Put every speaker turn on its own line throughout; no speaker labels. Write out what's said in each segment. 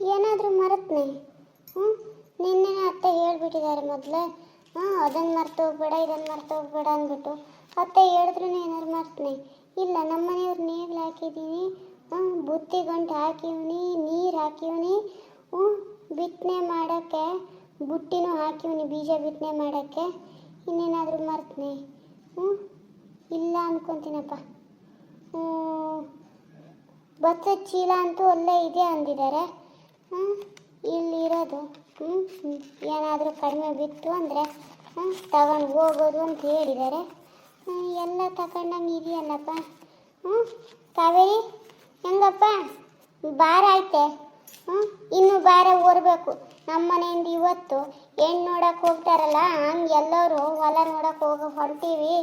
ಏನಾದರೂ ಮರೆತ್ನೆ? ಹ್ಞೂ ನಿನ್ನೆ ಅತ್ತೆ ಹೇಳ್ಬಿಟ್ಟಿದ್ದಾರೆ ಮೊದಲೇ. ಅದನ್ನು ಮರ್ತು ಹೋಗ್ಬೇಡ, ಇದನ್ನು ಮರ್ತು ಹೋಗ್ಬೇಡ ಅಂದ್ಬಿಟ್ಟು. ಅತ್ತೆ ಹೇಳಿದ್ರೂ ಏನಾದ್ರು ಮರ್ತನೆ? ಇಲ್ಲ, ನಮ್ಮ ಮನೆಯವ್ರು ನೇಗ್ಲು ಹಾಕಿದ್ದೀನಿ, ಬುತ್ತಿ ಗಂಟು ಹಾಕಿವ್ನಿ, ನೀರು ಹಾಕಿವ್ನಿ, ಬಿತ್ತನೆ ಮಾಡೋಕ್ಕೆ ಬುಟ್ಟಿನೂ ಹಾಕಿವ್ನಿ, ಬೀಜ ಬಿತ್ತನೆ ಮಾಡೋಕ್ಕೆ. ಇನ್ನೇನಾದರೂ ಮರ್ತನೆ? ಇಲ್ಲ ಅಂದ್ಕೊತೀನಪ್ಪ. ಭತ್ತದ ಚೀಲ ಅಂತೂ ಅಲ್ಲೇ ಇದೆ ಅಂದಿದ್ದಾರೆ. ಇಲ್ಲಿರೋದು ಏನಾದರೂ ಕಡಿಮೆ ಬಿತ್ತು ಅಂದರೆ ತಗೊಂಡು ಹೋಗೋದು ಅಂತ ಹೇಳಿದ್ದಾರೆ. ಎಲ್ಲ ತಗೊಂಡಂಗೆ ಇದೆಯಲ್ಲಪ್ಪ. ಕಾವೇರಿ ಹೆಂಗಪ್ಪ, ಭಾರ ಐತೆ? ಇನ್ನೂ ಭಾರ ಹೊರಬೇಕು. ನಮ್ಮ ಮನೆಯಿಂದ ಇವತ್ತು ಹೆಣ್ಣು ನೋಡೋಕೆ ಹೋಗ್ತಾರಲ್ಲ, ಹಂಗೆ ಎಲ್ಲರೂ ಹೊಲ ನೋಡೋಕೆ ಹೊರಟೀವಿ.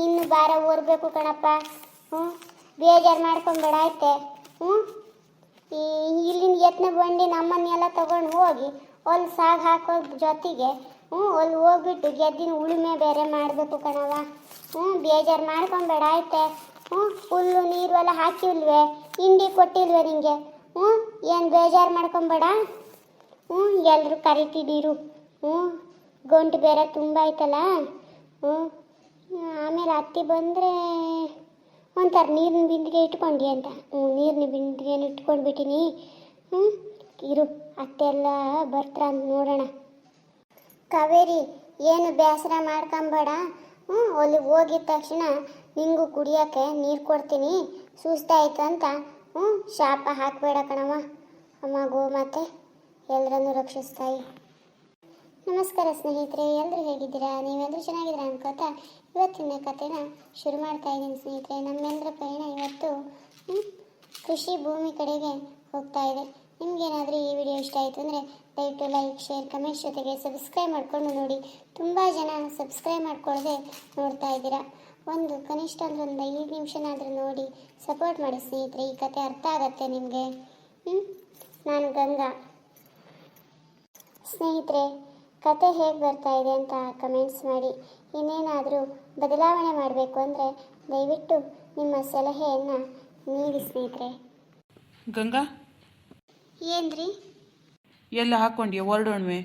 ಇನ್ನೂ ಭಾರ ಹೊರಬೇಕು ಕಣಪ್ಪ. ಬೇಜಾರು ಮಾಡ್ಕೊಂಬೇಡ ಆಯ್ತೆ. ಇಲ್ಲಿಂದ ಎತ್ತನೆ ಬಂಡಿ ನಮ್ಮನ್ನೆಲ್ಲ ತಗೊಂಡು ಹೋಗಿ ಅಲ್ಲಿ ಸಾಗ ಹಾಕೋ ಜೊತೆಗೆ ಅಲ್ಲಿ ಹೋಗ್ಬಿಟ್ಟು ಗೆದ್ದಿನ ಉಳುಮೆ ಬೇರೆ ಮಾಡಬೇಕು ಕಣವ. ಬೇಜಾರು ಮಾಡ್ಕೊಂಬೇಡ ಆಯ್ತೆ. ಹುಲ್ಲು ನೀರು ಎಲ್ಲ ಹಾಕಿಲ್ವೇ? ಹಿಂಡಿ ಕೊಟ್ಟಿಲ್ವೇ ನಿಂಗೆ? ಏನು ಬೇಜಾರು ಮಾಡ್ಕೊಂಬೇಡ. ಎಲ್ಲರೂ ಕರಿತಿದ್ದೀರು. ಗಂಟು ಬೇರೆ ತುಂಬ ಆಯ್ತಲ್ಲ. ಆಮೇಲೆ ಅತ್ತಿ ಬಂದರೆ ಒಂಥರ ನೀರಿನ ಬಿಂದಿಗೆ ಇಟ್ಕೊಂಡಿ ಅಂತ. ನೀರಿನ ಬಿಂದಿಗೆನ ಇಟ್ಕೊಂಡ್ಬಿಟ್ಟಿನಿ. ಇರು, ಅತ್ತೆ ಎಲ್ಲ ಬರ್ತಾರ ಅಂತ ನೋಡೋಣ. ಕಾವೇರಿ, ಏನು ಬೇಸರ ಮಾಡ್ಕೊಂಬೇಡ. ಅಲ್ಲಿ ಹೋಗಿದ ತಕ್ಷಣ ನಿಂಗೂ ಕುಡಿಯೋಕ್ಕೆ ನೀರು ಕೊಡ್ತೀನಿ. ಸುಸ್ತಾಯ್ತು ಅಂತ ಶಾಪ ಹಾಕಬೇಡ ಕಣವ. ಅಮ್ಮ ಗೋಮಾತೆ ಎಲ್ಲರನ್ನೂ ರಕ್ಷಿಸ್ತಾಯಿ. ನಮಸ್ಕಾರ ಸ್ನೇಹಿತರೆ, ಎಲ್ಲರೂ ಹೇಗಿದ್ದೀರಾ? ನೀವೆಲ್ಲರೂ ಚೆನ್ನಾಗಿದ್ದೀರಾ ಅನ್ಕೋತಾ ಇವತ್ತಿನ ಕಥೆನ ಶುರು ಮಾಡ್ತಾ ಇದ್ದೀನಿ ಸ್ನೇಹಿತರೆ. ನಮ್ಮೆಲ್ಲರ ಪಯಣ ಇವತ್ತು ಕೃಷಿ ಭೂಮಿ ಕಡೆಗೆ ಹೋಗ್ತಾ ಇದೆ. ನಿಮಗೇನಾದರೂ ಈ ವಿಡಿಯೋ ಇಷ್ಟ ಆಯಿತು ಅಂದರೆ ದಯವಿಟ್ಟು ಲೈಕ್, ಶೇರ್, ಕಮೆಂಟ್ಸ್ ಜೊತೆಗೆ ಸಬ್ಸ್ಕ್ರೈಬ್ ಮಾಡಿಕೊಂಡು ನೋಡಿ. ತುಂಬ ಜನ ಸಬ್ಸ್ಕ್ರೈಬ್ ಮಾಡ್ಕೊಳ್ಳದೆ ನೋಡ್ತಾ ಇದ್ದೀರಾ. ಕನಿಷ್ಠ ಅಂದರೆ ಒಂದು 5 ನಿಮಿಷನಾದರೂ ನೋಡಿ ಸಪೋರ್ಟ್ ಮಾಡಿ ಸ್ನೇಹಿತರೆ. ಈ ಕತೆ ಅರ್ಥ ಆಗತ್ತೆ ನಿಮಗೆ. ನಾನು ಗಂಗಾ. ಸ್ನೇಹಿತರೆ, ಕತೆ ಹೇಗೆ ಬರ್ತಾ ಇದೆ ಅಂತ ಕಮೆಂಟ್ಸ್ ಮಾಡಿ. ಇನ್ನೇನಾದರೂ ಬದಲಾವಣೆ ಮಾಡಬೇಕು ಅಂದರೆ ದಯವಿಟ್ಟು ನಿಮ್ಮ ಸಲಹೆಯನ್ನು ನೀಡಿ ಸ್ನೇಹಿತರೆ.
ಗಂಗಾ,
ಏನ್ರಿ
ಎಲ್ಲ ಹಾಕ್ಕೊಂಡ್ಯ ಹೊರಡೋಣ್ವೆ?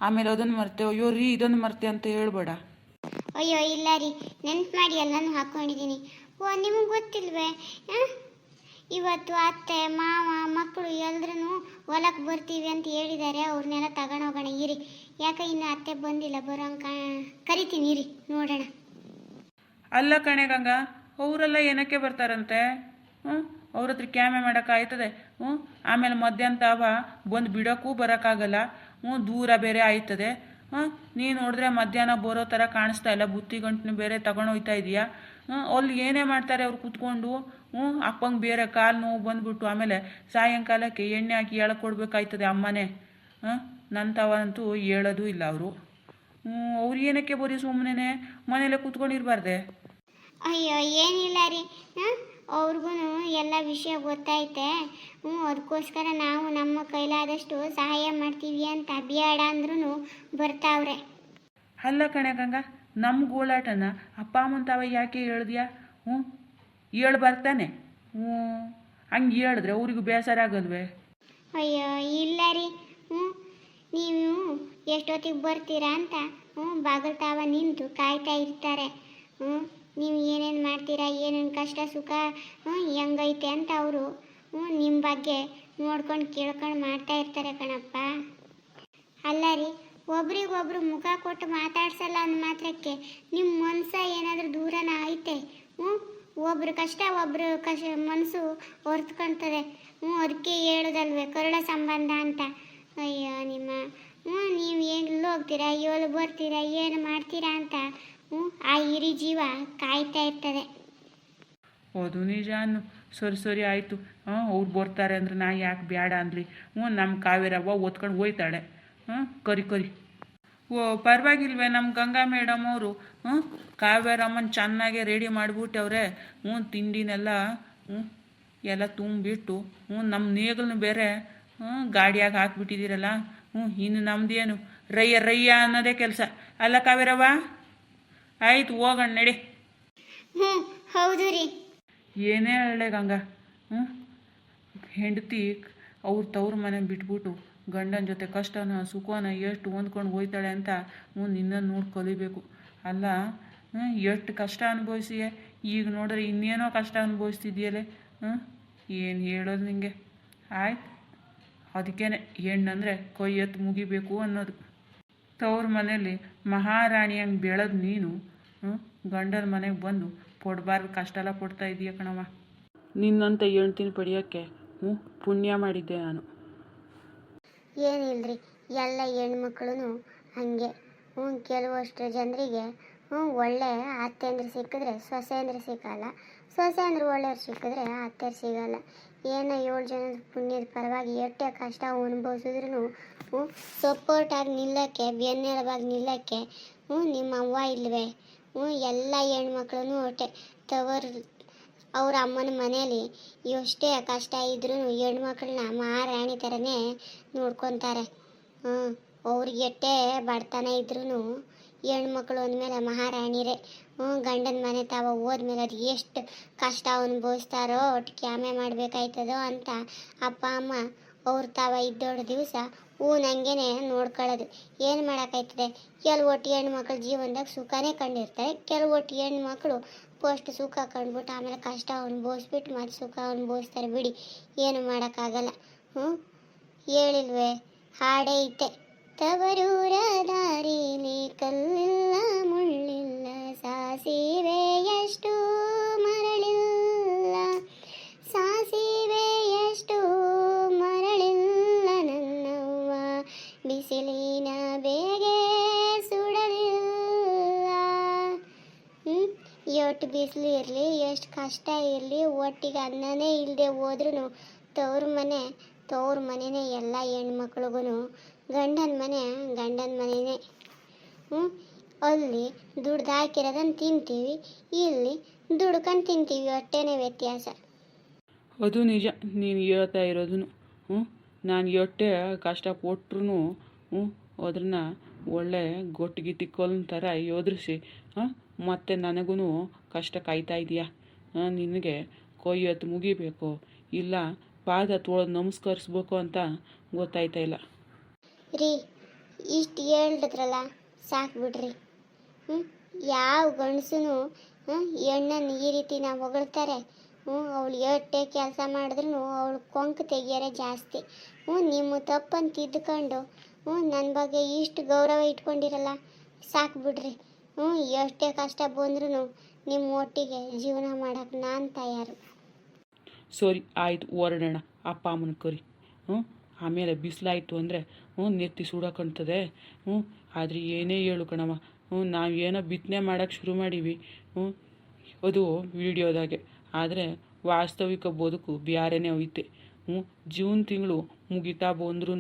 ಆಮೇಲೆ ಅದನ್ನು ಮರ್ತೆ, ಅಯ್ಯೋ ರೀ ಇದನ್ನು ಮರ್ತೆ ಅಂತ ಹೇಳ್ಬೇಡ.
ಅಯ್ಯೋ ಇಲ್ಲ ರೀ, ನೆನ್ಪು ಮಾಡಿ ಎಲ್ಲನೂ ಹಾಕ್ಕೊಂಡಿದ್ದೀನಿ. ನಿಮಗೆ ಗೊತ್ತಿಲ್ವೇ? ಇವತ್ತು ಅತ್ತೆ ಮಾವ ಮಕ್ಕಳು ಎಲ್ಲರೂ ಹೊಲಕ್ಕೆ ಬರ್ತೀವಿ ಅಂತ ಹೇಳಿದ್ದಾರೆ. ಅವ್ರನ್ನೆಲ್ಲ ತಗೊಂಡೋಗೋಣ ಇರಿ. ಯಾಕೆ ಇನ್ನು ಅತ್ತೆ ಬಂದಿಲ್ಲ, ಬರೋಂಗ ಕರಿತೀನಿ ಇರಿ, ನೋಡೋಣ.
ಅಲ್ಲ ಕಣೆ ಗಂಗಾ, ಅವರೆಲ್ಲ ಏನಕ್ಕೆ ಬರ್ತಾರಂತೆ? ಅವ್ರ ಹತ್ರ ಕ್ಯಾಮೆ ಮಾಡೋಕ್ಕಾಯ್ತದೆ? ಆಮೇಲೆ ಮಧ್ಯಾಹ್ನ ತಾವ ಬಂದು ಬಿಡೋಕ್ಕೂ ಬರೋಕ್ಕಾಗಲ್ಲ. ದೂರ ಬೇರೆ ಆಯ್ತದೆ. ನೀನು ನೋಡಿದ್ರೆ ಮಧ್ಯಾಹ್ನ ಬರೋ ಥರ ಕಾಣಿಸ್ತಾ ಇಲ್ಲ. ಬುತ್ತಿ ಗಂಟನ್ನು ಬೇರೆ ತಗೊಂಡೋಗ್ತಾ ಇದೆಯಾ? ಅಲ್ಲಿ ಏನೇ ಮಾಡ್ತಾರೆ ಅವ್ರು ಕೂತ್ಕೊಂಡು. ಅಪ್ಪಂಗೆ ಬೇರೆ ಕಾಲು ನೋವು ಬಂದುಬಿಟ್ಟು ಆಮೇಲೆ ಸಾಯಂಕಾಲಕ್ಕೆ ಎಣ್ಣೆ ಹಾಕಿ ಎಳ್ಕೊಡ್ಬೇಕಾಯ್ತದೆ ಅಮ್ಮನೇ. ನನ್ನ ತವಂತೂ ಹೇಳೋದು ಇಲ್ಲ ಅವರು. ಅವ್ರು ಏನಕ್ಕೆ ಬರೀ ಸುಮ್ಮನೆ ಮನೇಲೆ ಕೂತ್ಕೊಂಡಿರ್ಬಾರ್ದೆ?
ಅಯ್ಯೋ ಏನಿಲ್ಲ ರೀ, ಅವ್ರಿಗೂ ಎಲ್ಲ ವಿಷಯ ಗೊತ್ತೈತೆ. ಅದಕ್ಕೋಸ್ಕರ ನಾವು ನಮ್ಮ ಕೈಲಾದಷ್ಟು ಸಹಾಯ ಮಾಡ್ತೀವಿ ಅಂತ ಬೇಡ ಅಂದ್ರೂ ಬರ್ತಾವ್ರೆ.
ಅಲ್ಲ ಕಣೆ ಗಂಗಾ, ನಮ್ಮ ಗೋಳಾಟನ ಅಪ್ಪ ಅಮ್ಮನ ತಾವ ಯಾಕೆ ಹೇಳಿದ್ಯಾ? ಹೇಳಿ ಬರ್ತಾನೆ. ಹಂಗೆ ಹೇಳಿದ್ರೆ ಅವ್ರಿಗೂ ಬೇಸರ ಆಗಲ್ವೇ?
ಅಯ್ಯೋ ಇಲ್ಲ ರೀ, ನೀವು ಎಷ್ಟೊತ್ತಿಗೆ ಬರ್ತೀರಾ ಅಂತ ಬಾಗಿಲು ತಾವ ನಿಂತು ಕಾಯ್ತಾ ಇರ್ತಾರೆ. ನೀವು ಏನೇನು ಮಾಡ್ತೀರಾ, ಏನೇನು ಕಷ್ಟ ಸುಖ ಹೆಂಗೈತೆ ಅಂತ ಅವರು ನಿಮ್ಮ ಬಗ್ಗೆ ನೋಡ್ಕೊಂಡು ಕೇಳ್ಕೊಂಡು ಮಾಡ್ತಾ ಇರ್ತಾರೆ ಕಣಪ್ಪ. ಅಲ್ಲ ರೀ, ಒಬ್ರಿಗೊಬ್ರು ಮುಖ ಕೊಟ್ಟು ಮಾತಾಡ್ಸಲ್ಲ ಅಂದ ಮಾತ್ರಕ್ಕೆ ನಿಮ್ಮ ಮನಸ್ಸು ಏನಾದರೂ ದೂರನ ಐತೆ? ಒಬ್ರು ಕಷ್ಟ ಒಬ್ರು ಮನಸ್ಸು ಹೊರ್ತ್ಕೊಳ್ತದೆ. ಅದಕ್ಕೆ ಹೇಳೋದಲ್ವೇ ಕರುಳ ಸಂಬಂಧ ಅಂತ. ಅಯ್ಯೋ ನಿಮ್ಮ ನೀವು ಎಲ್ಲಿ ಹೋಗ್ತೀರಾ, ಎಲ್ಲಿ ಬರ್ತೀರಾ, ಏನು ಮಾಡ್ತೀರಾ ಅಂತ ಆ ಹಿರಿ ಜೀವ ಕಾಯ್ತಾ ಇರ್ತದೆ.
ಹೌದು ನಿಜ. ಸರಿ ಆಯಿತು. ಅವ್ರು ಬರ್ತಾರೆ ಅಂದ್ರೆ ನಾ ಯಾಕೆ ಬೇಡ ಅಂದ್ಲಿ? ನಮ್ಮ ಕಾವೇರವ್ವ ಓದ್ಕೊಂಡು ಹೋಯ್ತಾಳೆ. ಕರಿ. ಪರವಾಗಿಲ್ವೇ ನಮ್ಮ ಗಂಗಾ ಮೇಡಮ್ ಅವರು? ಕಾವೇರಮ್ಮನ ಚೆನ್ನಾಗೆ ರೆಡಿ ಮಾಡಿಬಿಟ್ಟವ್ರೆ. ತಿಂಡಿನೆಲ್ಲ ಎಲ್ಲ ತುಂಬಿಟ್ಟು ನಮ್ಮ ನೇಗಲನ್ನು ಬೇರೆ ಗಾಡಿಯಾಗಿ ಹಾಕ್ಬಿಟ್ಟಿದ್ದೀರಲ್ಲ. ಇನ್ನು ನಮ್ದೇನು ರಯ್ಯ ಅನ್ನೋದೇ ಕೆಲಸ ಅಲ್ಲ ಕಾವೇರವ್ವ? ಆಯ್ತು ಹೋಗೋಣ ನಡಿ.
ಹೌದು ರೀ.
ಏನೇ ಹೇಳೆ ಗಂಗಾ, ಹೆಂಡತಿ ಅವ್ರ ತವ್ರ ಮನೆ ಬಿಟ್ಬಿಟ್ಟು ಗಂಡನ ಜೊತೆ ಕಷ್ಟನ ಸುಖನ ಎಷ್ಟು ಹೊಂದ್ಕೊಂಡು ಹೋಯ್ತಾಳೆ ಅಂತ ನಿನ್ನನ್ನು ನೋಡಿ ಕಲಿಬೇಕು. ಅಲ್ಲ ಎಷ್ಟು ಕಷ್ಟ ಅನುಭವಿಸಿಯೇ, ಈಗ ನೋಡ್ರೆ ಇನ್ನೇನೋ ಕಷ್ಟ ಅನುಭವಿಸ್ತಿದ್ಯಲೆ. ಏನು ಹೇಳೋದು ನಿಂಗೆ. ಆಯ್ತು, ಅದಕ್ಕೇನೆ ಹೆಣ್ಣಂದರೆ ಕೈ ಎತ್ತು ಮುಗಿಬೇಕು ಅನ್ನೋದು. ತವ್ರ ಮನೇಲಿ ಮಹಾರಾಣಿಯಂಗೆ ಬೆಳೆದು ನೀನು ಗಂಡನ ಮನೆಗೆ ಬಂದು ಕೊಡಬಾರ್ದು ಕಷ್ಟ ಎಲ್ಲ ಕೊಡ್ತಾ ಇದೀಯ ಕಣವ. ನಿನ್ನಂತ ಹೆಣ್ತಿನ ಪಡೆಯೋಕ್ಕೆ ಪುಣ್ಯ ಮಾಡಿದ್ದೆ ನಾನು.
ಏನಿಲ್ರಿ, ಎಲ್ಲ ಹೆಣ್ಮಕ್ಳು ಹಾಗೆ. ಕೆಲವಷ್ಟು ಜನರಿಗೆ ಒಳ್ಳೆ ಅತ್ತೆ ಅಂದ್ರೆ ಸಿಕ್ಕಿದ್ರೆ ಸೊಸೆ ಅಂದ್ರೆ ಸಿಕ್ಕಲ್ಲ, ಸೊಸೆ ಅಂದ್ರೆ ಒಳ್ಳೆಯವ್ರು ಸಿಕ್ಕಿದ್ರೆ ಅತ್ತೆರು ಸಿಗಲ್ಲ. ಏನೋ 7 ಜನದ ಪುಣ್ಯದ ಪರವಾಗಿ ಎಷ್ಟೇ ಕಷ್ಟ ಅನುಭವಿಸಿದ್ರು ಸಪೋರ್ಟಾಗಿ ನಿಲ್ಲಕ್ಕೆ, ಬೆನ್ನೆಲುಬಾಗಿ ನಿಲ್ಲಕ್ಕೆ ನಿಮ್ಮ ಅವ್ವ ಇಲ್ವೇ? ಎಲ್ಲ ಹೆಣ್ಮಕ್ಳು ಅಷ್ಟೇ. ಅವ್ರ ಅಮ್ಮನ ಮನೇಲಿ ಎಷ್ಟೇ ಕಷ್ಟ ಇದ್ರೂ ಹೆಣ್ಮಕ್ಳನ್ನ ಮಹಾರಾಣಿ ಥರನೇ ನೋಡ್ಕೊತಾರೆ. ಅವ್ರಿಗೆ ಎಷ್ಟೇ ಬಡತನ ಇದ್ರೂ ಹೆಣ್ಮಕ್ಳು ಅಂದಮೇಲೆ ಮಹಾರಾಣಿರೇ. ಗಂಡನ ಮನೆ ತಾವ ಹೋದ್ಮೇಲೆ ಅದು ಎಷ್ಟು ಕಷ್ಟ ಅನುಭವಿಸ್ತಾರೋ ಒಟ್ಟು ಕ್ಯಾಮೆ ಮಾಡಬೇಕಾಯ್ತದೋ ಅಂತ ಅಪ್ಪ ಅಮ್ಮ ಅವ್ರ ತಾವ ಇದ್ದೋಡ ದಿವಸ ನಂಗೆನೇ ನೋಡ್ಕೊಳ್ಳೋದು. ಏನು ಮಾಡೋಕ್ಕಾಯ್ತದೆ, ಕೆಲವೊಟ್ಟು ಹೆಣ್ಮಕ್ಳು ಜೀವನದಾಗ ಸುಖನೇ ಕಂಡಿರ್ತಾರೆ, ಕೆಲವೊಟ್ಟು ಹೆಣ್ಮಕ್ಳು ಫಸ್ಟ್ ಸುಖ ಕಂಡ್ಬಿಟ್ಟು ಆಮೇಲೆ ಕಷ್ಟ ಅನುಭವಿಸ್ಬಿಟ್ಟು ಮತ್ತೆ ಸುಖ ಅನುಭವಿಸ್ತಾರೆ. ಬಿಡಿ, ಏನು ಮಾಡೋಕ್ಕಾಗಲ್ಲ. ಹೇಳಿಲ್ವೇ, ಹಾಡೇ ಐತೆ, ತವರೂರ ದಾರಿಲಿ ಕಲ್ಲಿಲ್ಲ ಮುಳ್ಳಿಲ್ಲ, ಸಾಸಿವೆ ಎಷ್ಟು ಮರಳಿಲ್ಲ, ಸಾಸಿವೆ ಎಷ್ಟು ಮರಳಿಲ್ಲ, ನನ್ನವ್ವ ಬಿಸಿಲಿನ ಬೇಗೆ ಸುಡಲಿಲ್ಲ. ಎಷ್ಟು ಬಿಸಿಲು ಇರಲಿ, ಎಷ್ಟು ಕಷ್ಟ ಇರಲಿ, ಒಟ್ಟಿಗೆ ಅನ್ನನೇ ಇಲ್ಲದೆ ಹೋದ್ರೂ ತವ್ರ ಮನೆಯೇ ಎಲ್ಲ ಹೆಣ್ಮಕ್ಳಿಗೂ. ಗಂಡನ ಮನೆಯೇ. ಅಲ್ಲಿ ದುಡ್ದು ಹಾಕಿರೋದನ್ನು ತಿಂತೀವಿ, ಇಲ್ಲಿ ದುಡ್ಕೊಂಡು ತಿಂತೀವಿ, ಅಷ್ಟೇನೇ ವ್ಯತ್ಯಾಸ.
ಅದು ನಿಜ ನೀನು ಹೇಳ್ತಾ ಇರೋದು. ನಾನು ಎಷ್ಟೇ ಕಷ್ಟ ಕೊಟ್ಟರು ಅದನ್ನು ಒಳ್ಳೆ ಗೊಟ್ಟಿಗಿತ್ತಿ ಕಲ್ನ ಥರ ಯೋಧಿಸಿ ಮತ್ತು ನನಗೂ ಕಷ್ಟ ಕಾಯ್ತಾ ಇದೆಯಾ? ನಿನಗೆ ಕೈ ಎತ್ತು ಮುಗಿಬೇಕು, ಇಲ್ಲ ಪಾದ ತೊಳೆದು ನಮಸ್ಕರಿಸ್ಬೇಕು ಅಂತ ಗೊತ್ತಾಯ್ತಾ ಇಲ್ಲ
ರೀ. ಇಷ್ಟು ಹೇಳಿದ್ರಲ್ಲ, ಸಾಕು ಬಿಡ್ರಿ. ಯಾವ ಗಂಡಸೂ ಹೆಣ್ಣನ್ನು ಈ ರೀತಿ ನಾವು ಹೊಗಳ್ತಾರೆ. ಅವಳು ಎಷ್ಟೇ ಕೆಲಸ ಮಾಡಿದ್ರು ಅವಳು ಕೊಂಕು ತೆಗಿಯೋರೆ ಜಾಸ್ತಿ. ನಿಮ್ಮ ತಪ್ಪನ್ನು ತಿದ್ದುಕೊಂಡು ನನ್ನ ಬಗ್ಗೆ ಇಷ್ಟು ಗೌರವ ಇಟ್ಕೊಂಡಿರಲ್ಲ, ಸಾಕು ಬಿಡ್ರಿ. ಎಷ್ಟೇ ಕಷ್ಟ ಬಂದ್ರೂ ನಿಮ್ಮ ಒಟ್ಟಿಗೆ ಜೀವನ ಮಾಡೋಕ್ಕೆ ನಾನು ತಯಾರು.
ಸರಿ ಆಯಿತು, ಹೊರಡೋಣ. ಅಪ್ಪ ಅಮ್ಮನ ಕರಿ. ಆಮೇಲೆ ಬಿಸಿಲಾಯಿತು ಅಂದರೆ ನೆತ್ತಿ ಸುಡಕಂತದೆ. ಆದರೆ ಏನೇ ಹೇಳು ಕಣವ, ನಾವು ಏನೋ ಬಿತ್ತನೆ ಮಾಡೋಕ್ಕೆ ಶುರು ಮಾಡೀವಿ ಅದು ವಿಡಿಯೋದಾಗೆ, ಆದರೆ ವಾಸ್ತವಿಕ ಬದುಕು ಬ್ಯಾರೆನೇ ಹೋಯ್ತೆ. ಜೂನ್ ತಿಂಗಳು ಮುಗಿತಾ ಬಂದ್ರೂ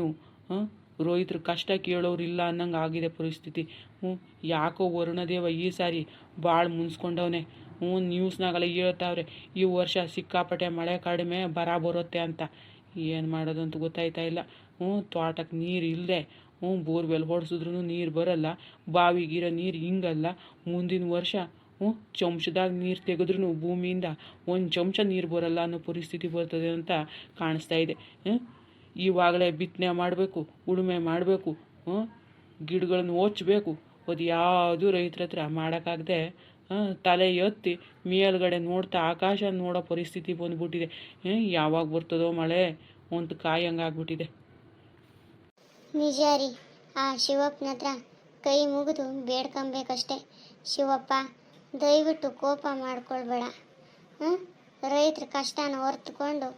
ರೈತರು ಕಷ್ಟ ಕೇಳೋರಿಲ್ಲ ಅನ್ನಂಗೆ ಆಗಿದೆ ಪರಿಸ್ಥಿತಿ. ಯಾಕೋ ವರುಣದೇವ ಈ ಸಾರಿ ಭಾಳ ಮುನ್ಸ್ಕೊಂಡವನೆ. ನ್ಯೂಸ್ನಾಗೆಲ್ಲ ಹೇಳ್ತಾವ್ರೆ ಈ ವರ್ಷ ಸಿಕ್ಕಾಪಟ್ಟೆ ಮಳೆ ಕಡಿಮೆ, ಬರುತ್ತೆ ಅಂತ. ಏನು ಮಾಡೋದು ಅಂತ ಗೊತ್ತಾಯ್ತಾ ಇಲ್ಲ. ತೋಟಕ್ಕೆ ನೀರು ಇಲ್ಲದೆ ಬೋರ್ವೆಲ್ ಹೊಡ್ಸಿದ್ರೂ ನೀರು ಬರಲ್ಲ, ಬಾವಿಗಿರೋ ನೀರು ಹಿಂಗಲ್ಲ. ಮುಂದಿನ ವರ್ಷ ಚಮಚದಾಗ ನೀರು ತೆಗೆದ್ರೂ ಭೂಮಿಯಿಂದ ಒಂದು ಚಮಚ ನೀರು ಬರಲ್ಲ ಅನ್ನೋ ಪರಿಸ್ಥಿತಿ ಬರ್ತದೆ ಅಂತ ಕಾಣಿಸ್ತಾ ಇದೆ. ಇವಾಗಲೇ ಬಿತ್ತನೆ ಮಾಡಬೇಕು, ಉಳುಮೆ ಮಾಡಬೇಕು, ಗಿಡಗಳನ್ನು ಓಚಬೇಕು. ಅದು ಯಾವುದು ರೈತರ ಹತ್ರ ಮಾಡೋಕ್ಕಾಗದೆ ತಲೆ ಎತ್ತಿ ಮೇಲ್ಗಡೆ ನೋಡ್ತಾ ಆಕಾಶ ನೋಡೋ ಪರಿಸ್ಥಿತಿ ಬಂದ್ಬಿಟ್ಟಿದೆ. ಯಾವಾಗ ಬರ್ತದೋ ಮಳೆ ಅಂತ ಕಾಯಂಗಾಗ್ಬಿಟ್ಟಿದೆ.
ನಿಜ ರೀ. ಆ ಶಿವಪ್ಪನ ಹತ್ರ ಕೈ ಮುಗಿದು ಬೇಡ್ಕೊಬೇಕಷ್ಟೆ. ಶಿವಪ್ಪ, ದಯವಿಟ್ಟು ಕೋಪ ಮಾಡ್ಕೊಳ್ಬೇಡ. ರೈತರ ಕಷ್ಟನ ಹೊರ್ತುಕೊಂಡು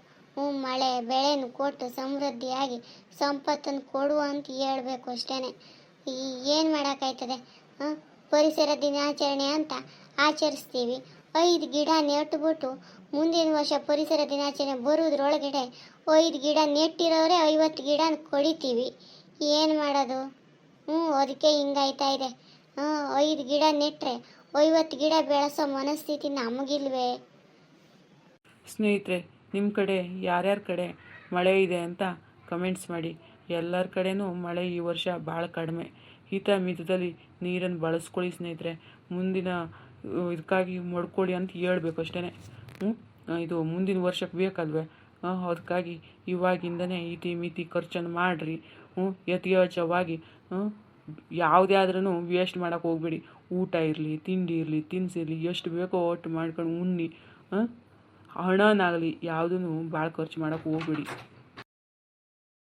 ಮಳೆ ಬೆಳೆಯನ್ನು ಕೊಟ್ಟು ಸಮೃದ್ಧಿಯಾಗಿ ಸಂಪತ್ತನ್ನು ಕೊಡು ಅಂತ ಹೇಳ್ಬೇಕು ಅಷ್ಟೇ. ಏನು ಮಾಡೋಕ್ಕಾಯ್ತದೆ? ಪರಿಸರ ದಿನಾಚರಣೆ ಅಂತ ಆಚರಿಸ್ತೀವಿ. 5 ಗಿಡ ನೆಟ್ಬಿಟ್ಟು ಮುಂದಿನ ವರ್ಷ ಪರಿಸರ ದಿನಾಚರಣೆ ಬರೋದ್ರೊಳಗಡೆ 5 ಗಿಡ ನೆಟ್ಟಿರೋರೆ 50 ಗಿಡ ಕಡಿತೀವಿ. ಏನು ಮಾಡೋದು? ಅದಕ್ಕೆ ಹಿಂಗಾಯ್ತಾ ಇದೆ. 5 ಗಿಡ ನೆಟ್ಟರೆ 50 ಗಿಡ ಬೆಳೆಸೋ ಮನಸ್ಥಿತಿ ನಮಗಿಲ್ವೇ?
ಸ್ನೇಹಿತರೆ, ನಿಮ್ಮ ಕಡೆ ಯಾರ್ಯಾರ ಕಡೆ ಮಳೆ ಇದೆ ಅಂತ ಕಮೆಂಟ್ಸ್ ಮಾಡಿ. ಎಲ್ಲರ ಕಡೆನೂ ಮಳೆ ಈ ವರ್ಷ ಭಾಳ ಕಡಿಮೆ. ಹಿತ ಮಿತದಲ್ಲಿ ನೀರನ್ನು ಬಳಸ್ಕೊಳ್ಳಿ ಸ್ನೇಹಿತರೆ. ಮುಂದಿನ ಇದಕ್ಕಾಗಿ ಮಡ್ಕೊಳ್ಳಿ ಅಂತ ಹೇಳ್ಬೇಕು ಅಷ್ಟೇ. ಇದು ಮುಂದಿನ ವರ್ಷಕ್ಕೆ ಬೇಕಲ್ವೇ? ಅದಕ್ಕಾಗಿ ಇವಾಗಿಂದನೇ ಇತಿ ಮಿತಿ ಖರ್ಚನ್ನು ಮಾಡಿರಿ. ಯಥೇಚ್ಛವಾಗಿ ಯಾವುದೇ ಆದ್ರೂ ವೇಸ್ಟ್ ಮಾಡೋಕೆ ಹೋಗ್ಬೇಡಿ. ಊಟ ಇರಲಿ, ತಿಂಡಿ ಇರಲಿ, ತಿನಿಸಿರಲಿ, ಎಷ್ಟು ಬೇಕೋ ಒಟ್ಟು ಮಾಡ್ಕೊಂಡು ಉಣ್ಣಿ. ಹಣನಾಗಲಿ ಯಾವುದೂ ಭಾಳ ಖರ್ಚು ಮಾಡೋಕೆ ಹೋಗ್ಬೇಡಿ.